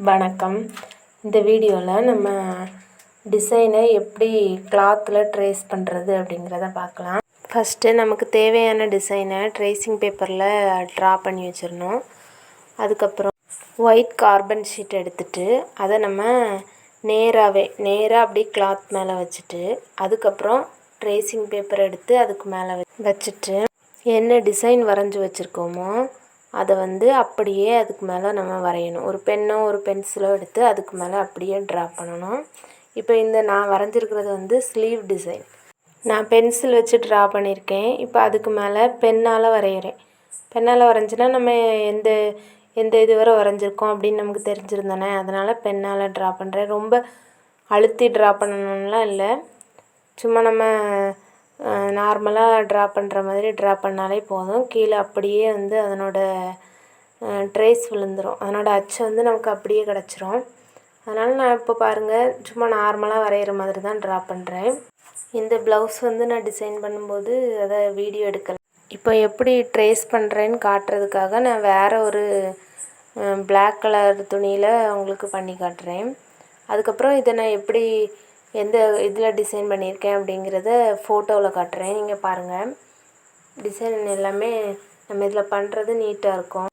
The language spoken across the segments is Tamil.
வணக்கம். இந்த வீடியோவில் நம்ம டிசைனை எப்படி கிளாத்தில் ட்ரேஸ் பண்ணுறது அப்படிங்கிறத பார்க்கலாம். ஃபஸ்ட்டு நமக்கு தேவையான டிசைனை ட்ரேசிங் பேப்பரில் ட்ரா பண்ணி வச்சிடணும். அதுக்கப்புறம் ஒயிட் கார்பன் ஷீட் எடுத்துகிட்டு அதை நம்ம நேராக அப்படி கிளாத் மேலே வச்சுட்டு அதுக்கப்புறம் ட்ரேசிங் பேப்பர் எடுத்து அதுக்கு மேலே வச்சுட்டு என்ன டிசைன் வரைஞ்சி வச்சுருக்கோமோ அதை அப்படியே அதுக்கு மேலே நம்ம வரையணும். ஒரு பென்னோ ஒரு பென்சிலோ எடுத்து அதுக்கு மேலே அப்படியே ட்ரா பண்ணணும். இப்போ நான் வரைஞ்சிருக்கிறது ஸ்லீவ் டிசைன். நான் பென்சில் வச்சு ட்ரா பண்ணியிருக்கேன். இப்போ அதுக்கு மேலே பென்னால் வரைகிறேன். பென்னால் வரைஞ்சினா நம்ம எந்த இது வரை வரைஞ்சிருக்கோம் அப்படின்னு நமக்கு தெரிஞ்சிருந்தானே, அதனால் பென்னால் ட்ரா பண்ணுறேன். ரொம்ப அழுத்தி ட்ரா பண்ணணும்லாம் இல்லை, சும்மா நம்ம நார்மலாக ட்ரா பண்ணுற மாதிரி ட்ரா பண்ணாலே போதும். கீழே அப்படியே அதனோட ட்ரேஸ் விழுந்துடும். அதனோட அச்சு நமக்கு அப்படியே கிடச்சிரும். அதனால் நான் இப்போ பாருங்கள், சும்மா நார்மலாக வரைகிற மாதிரி தான் ட்ரா பண்ணுறேன். இந்த ப்ளவுஸ் நான் டிசைன் பண்ணும்போது அதை வீடியோ எடுக்கலை. இப்போ எப்படி ட்ரேஸ் பண்ணுறேன்னு காட்டுறதுக்காக நான் வேறு ஒரு பிளாக் கலர் துணியில் உங்களுக்கு பண்ணி காட்டுறேன். அதுக்கப்புறம் இதை நான் எப்படி எந்த இதில் டிசைன் பண்ணியிருக்கேன் அப்படிங்கிறத ஃபோட்டோவில் காட்டுறேன். நீங்கள் பாருங்கள், டிசைன் எல்லாமே நம்ம இதில் பண்ணுறது நீட்டாக இருக்கும்.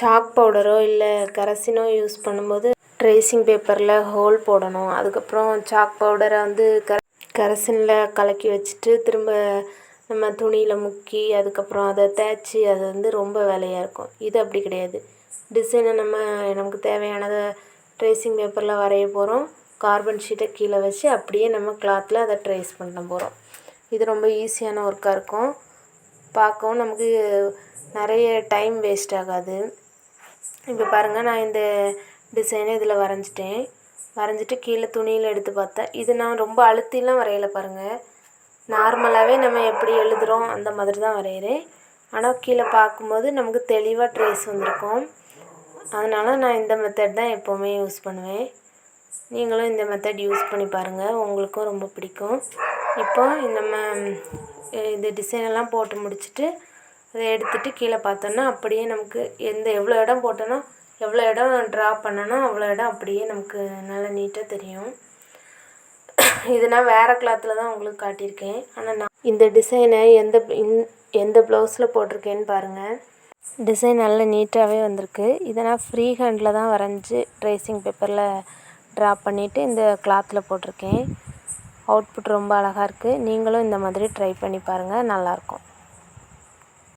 சாக் பவுடரோ இல்லை கரசினோ யூஸ் பண்ணும்போது ட்ரேசிங் பேப்பரில் ஹோல் போடணும். அதுக்கப்புறம் சாக் பவுடரை கரசினில் கலக்கி வச்சுட்டு திரும்ப நம்ம துணியில் முக்கி அதுக்கப்புறம் அதை தேய்ச்சி அது ரொம்ப வேலையாக இருக்கும். இது அப்படி கிடையாது. டிசைனை நமக்கு தேவையானதை ட்ரேசிங் பேப்பரில் வரைய போகிறோம். கார்பன் ஷீட்டை கீழே வச்சு அப்படியே நம்ம கிளாத்தில் அதை ட்ரேஸ் பண்ண போகிறோம். இது ரொம்ப ஈஸியான ஒர்க்காக இருக்கும். பார்க்கவும் நமக்கு நிறைய டைம் வேஸ்ட் ஆகாது. இப்போ பாருங்கள், நான் இந்த டிசைனை இதில் வரைஞ்சிட்டு கீழே துணியில் எடுத்து பார்த்தேன். இது நான் ரொம்ப அழுத்திலாம் வரையலை பாருங்கள். நார்மலாகவே நம்ம எப்படி எழுதுகிறோம் அந்த மாதிரி தான் வரைகிறேன். ஆனால் கீழே பார்க்கும்போது நமக்கு தெளிவாக ட்ரேஸ் வந்திருக்கும். அதனால் நான் இந்த மெத்தட் தான் எப்போவுமே யூஸ் பண்ணுவேன். நீங்களும் இந்த மெத்தட் யூஸ் பண்ணி பாருங்கள், உங்களுக்கும் ரொம்ப பிடிக்கும். இப்போ நம்ம இந்த டிசைனெல்லாம் போட்டு முடிச்சுட்டு அதை எடுத்துகிட்டு கீழே பார்த்தோன்னா அப்படியே நமக்கு எவ்வளோ இடம் போட்டோன்னா எவ்வளோ இடம் ட்ரா பண்ணணும் அவ்வளோ இடம் அப்படியே நமக்கு நல்லா நீட்டாக தெரியும். இது நான் வேறு கிளாத்தில் தான் உங்களுக்கு காட்டியிருக்கேன். ஆனால் நான் இந்த டிசைனை எந்த ப்ளவுஸில் போட்டிருக்கேன்னு பாருங்கள். டிசைன் நல்லா நீட்டாகவே வந்திருக்கு. இதை நான் ஃப்ரீ ஹேண்டில் தான் வரைஞ்சி ட்ரேசிங் பேப்பரில் ட்ரா பண்ணிவிட்டு இந்த கிளாத்தில் போட்டிருக்கேன். அவுட்புட் ரொம்ப அழகாக இருக்குது. நீங்களும் இந்த மாதிரி ட்ரை பண்ணி பாருங்கள், நல்லாயிருக்கும்.